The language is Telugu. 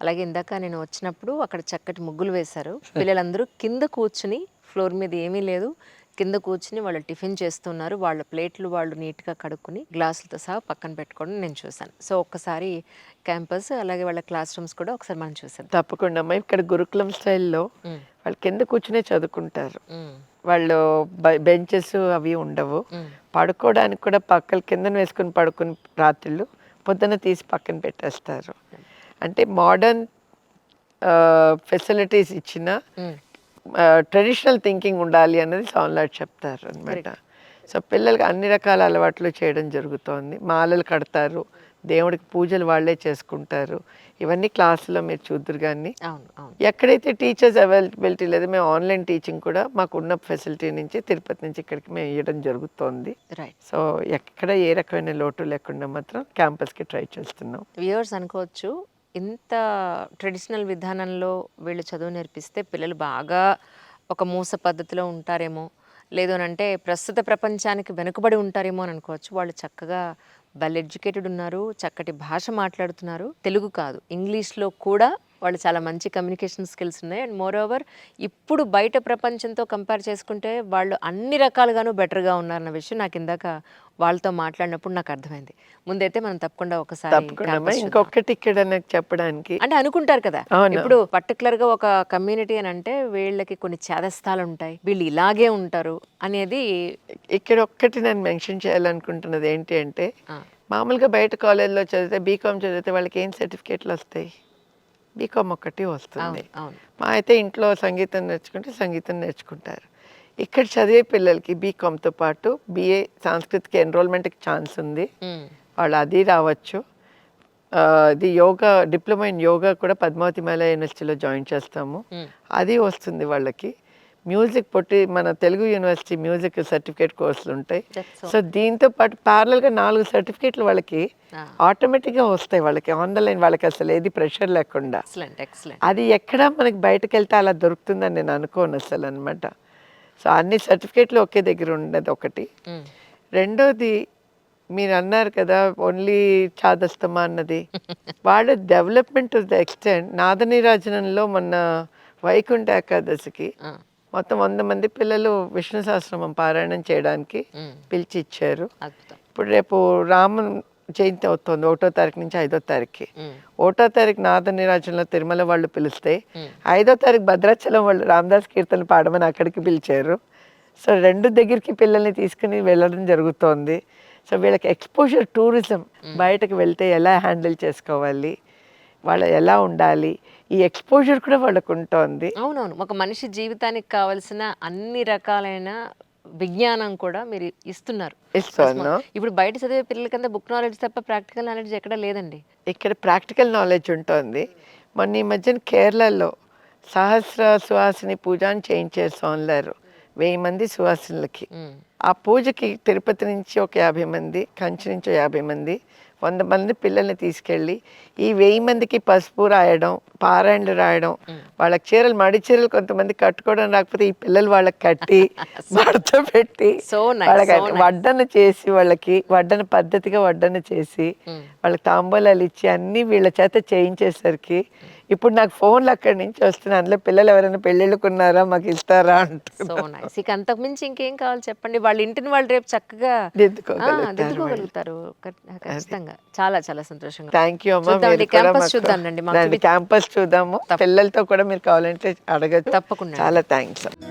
అలాగే ఇందాక నేను వచ్చినప్పుడు అక్కడ చక్కటి ముగ్గులు వేశారు. పిల్లలందరూ కింద కూర్చుని, ఫ్లోర్ మీద ఏమీ లేదు, కింద కూర్చుని వాళ్ళు టిఫిన్ చేస్తున్నారు. వాళ్ళ ప్లేట్లు వాళ్ళు నీట్గా కడుక్కుని గ్లాసులతో సహా పక్కన పెట్టుకోవడం నేను చూశాను. సో ఒక్కసారి క్యాంపస్ అలాగే వాళ్ళ క్లాస్ రూమ్స్ కూడా ఒకసారి మనం చూసాం. తప్పకుండా అమ్మా. ఇక్కడ గురుకులం స్టైల్లో వాళ్ళు కింద కూర్చునే చదువుకుంటారు. వాళ్ళు బెంచెస్ అవి ఉండవు. పడుకోవడానికి కూడా పక్కల కిందన వేసుకుని పడుకుని రాత్రులు పొద్దున్న తీసి పక్కన పెట్టేస్తారు. అంటే మోడర్న్ ఫెసిలిటీస్ ఇచ్చిన ట్రెడిషనల్ థింకింగ్ ఉండాలి అన్నది సౌండ్లాట్ చెప్తారు అనమాట. సో పిల్లలకి అన్ని రకాల అలవాట్లు చేయడం జరుగుతోంది. మాలలు కడతారు, దేవుడికి పూజలు వాళ్ళే చేసుకుంటారు. ఇవన్నీ క్లాసులో మీరు చూద్దరు. కానీ ఎక్కడైతే టీచర్స్ అవైలబిలిటీ లేదు, మేము ఆన్లైన్ టీచింగ్ కూడా మాకు ఉన్న ఫెసిలిటీ నుంచి తిరుపతి నుంచి ఇక్కడికి మేము ఇవ్వడం జరుగుతోంది. సో ఎక్కడ ఏ రకమైన లోటు లేకుండా మాత్రం క్యాంపస్కి ట్రై చేస్తున్నాం. వ్యూవర్స్ అనుకోవచ్చు, ఇంత ట్రెడిషనల్ విధానంలో వీళ్ళు చదువు నేర్పిస్తే పిల్లలు బాగా ఒక మూస పద్ధతిలో ఉంటారేమో, లేదు అని అంటే ప్రస్తుత ప్రపంచానికి వెనుకబడి ఉంటారేమో అని అనుకోవచ్చు. వాళ్ళు చక్కగా వెల్ ఎడ్యుకేటెడ్ ఉన్నారు, చక్కటి భాష మాట్లాడుతున్నారు. తెలుగు కాదు, ఇంగ్లీష్లో కూడా వాళ్ళు చాలా మంచి కమ్యూనికేషన్ స్కిల్స్ ఉన్నాయి. అండ్ మోర్ ఓవర్ ఇప్పుడు బయట ప్రపంచంతో కంపేర్ చేసుకుంటే వాళ్ళు అన్ని రకాలుగాను బెటర్గా ఉన్నారన్న విషయం నాకు ఇందాక వాళ్ళతో మాట్లాడినప్పుడు నాకు అర్థమైంది. ముందైతే మనం తప్పకుండా ఒకసారి ఇంకొకటి ఇక్కడ నాకు చెప్పడానికి అంటే అనుకుంటారు కదా, ఇప్పుడు పర్టికులర్ గా ఒక కమ్యూనిటీ అని అంటే వీళ్ళకి కొన్ని చేదస్తాలు ఉంటాయి, వీళ్ళు ఇలాగే ఉంటారు అనేది. ఇక్కడ ఒక్కటి నేను మెన్షన్ చేయాలనుకుంటున్నది ఏంటి అంటే, మామూలుగా బయట కాలేజ్లో చదివితే బీకామ్ చదివితే వాళ్ళకి ఏం సర్టిఫికేట్లు వస్తాయి? బీకామ్ ఒక్కటి వస్తుంది. మా అయితే ఇంట్లో సంగీతం నేర్చుకుంటే సంగీతం నేర్చుకుంటారు. ఇక్కడ చదివే పిల్లలకి బీకామ్తో పాటు బిఏ సంస్కృతికి ఎన్రోల్మెంట్కి ఛాన్స్ ఉంది. వాళ్ళు అది రావచ్చు. ఇది యోగా డిప్లొమా ఇన్ యోగా కూడా పద్మావతి మహిళా యూనివర్సిటీలో జాయిన్ చేస్తాము, అది వస్తుంది వాళ్ళకి. మ్యూజిక్ పొట్టి మన తెలుగు యూనివర్సిటీ మ్యూజిక్ సర్టిఫికేట్ కోర్సులు ఉంటాయి. సో దీంతో పాటు ప్యారలల్గా 4 సర్టిఫికేట్లు వాళ్ళకి ఆటోమేటిక్గా వస్తాయి. వాళ్ళకి ఆన్లైన్, వాళ్ళకి అసలు ఏది ప్రెషర్ లేకుండా. అది ఎక్కడా మనకి బయటకు వెళ్తే అలా దొరుకుతుందని నేను అనుకోను అసలు అనమాట. సో అన్ని సర్టిఫికేట్లు ఒకే దగ్గర ఉండదు ఒకటి. రెండోది మీరు అన్నారు కదా ఓన్లీ చాదస్తమా అన్నది, వాళ్ళ డెవలప్మెంట్ టు ద ఎక్స్టెంట్ నాదనీరాజనంలో మొన్న వైకుంఠ ఏకాదశికి మొత్తం 100 మంది పిల్లలు విష్ణు సహస్రనామం పారాయణం చేయడానికి పిలిచి ఇచ్చారు. ఇప్పుడు రేపు రామ జయంతి అవుతుంది 1వ తారీఖు నుంచి 5వ తారీఖుకి. 1వ తారీఖు నాదనీరాజనంలో తిరుమల వాళ్ళు పిలిస్తే 5వ తారీఖు భద్రాచలం వాళ్ళు రామదాస్ కీర్తనలు పాడమని అక్కడికి పిలిచారు. సో 2 దగ్గరికి పిల్లల్ని తీసుకుని వెళ్ళడం జరుగుతోంది. సో వీళ్ళకి ఎక్స్పోజర్ టూరిజం, బయటకు వెళ్తే ఎలా హ్యాండిల్ చేసుకోవాలి, వాళ్ళు ఎలా ఉండాలి, ఈ ఎక్స్పోజర్ కూడా వాళ్ళకు ఉంటుంది. అవునవును, ఒక మనిషి జీవితానికి కావాల్సిన అన్ని రకాలైన విజ్ఞానం కూడా మీరు ఇస్తున్నారు. ఇప్పుడు బయట చదివే పిల్లలకంతా బుక్ నాలెడ్జ్ తప్ప ప్రాక్టికల్ నాలెడ్జ్ ఎక్కడ లేదండి. ఇక్కడ ప్రాక్టికల్ నాలెడ్జ్ ఉంటుంది. మొన్న ఈ మధ్యన కేరళలో సహస్ర సుహాసిని పూజ అని చేయించారు సోన్లారు, 1000 మంది సుహాసినులకి. ఆ పూజకి తిరుపతి నుంచి ఒక 50 మంది, కంచి నుంచి 50 మంది, 100 మంది పిల్లల్ని తీసుకెళ్ళి ఈ 1000 మందికి పసుపు రాయడం, పారాయణలు రాయడం, వాళ్ళకి చీరలు, మడి చీరలు కొంతమంది కట్టుకోవడం రాకపోతే ఈ పిల్లలు వాళ్ళకి కట్టి మడత పెట్టి వాళ్ళకి వడ్డన చేసి, వాళ్ళకి వడ్డన పద్ధతిగా వడ్డన చేసి వాళ్ళకి తాంబూలాలు ఇచ్చి అన్నీ వీళ్ళ చేత చేయించేసరికి ఇప్పుడు నాకు ఫోన్లు అక్కడి నుంచి వస్తున్నాయి, అందులో పిల్లలు ఎవరైనా పెళ్ళిళ్ళకున్నారా మాకు ఇస్తారా అంటున్నారు. ఇక అంతకు మించి ఇంకేం కావాలి చెప్పండి, వాళ్ళ ఇంటిని వాళ్ళు రేపు చక్కగా దిద్దుకోగలుగుతారు. ఖచ్చితంగా చాలా చాలా సంతోషంగా. థ్యాంక్ యూ అమ్మా. క్యాంపస్ చూద్దాం, క్యాంపస్ చూద్దాము, పిల్లలతో కూడా మీరు కావాలంటే అడగచ్చు. తప్పకుండా. చాలా థ్యాంక్స్.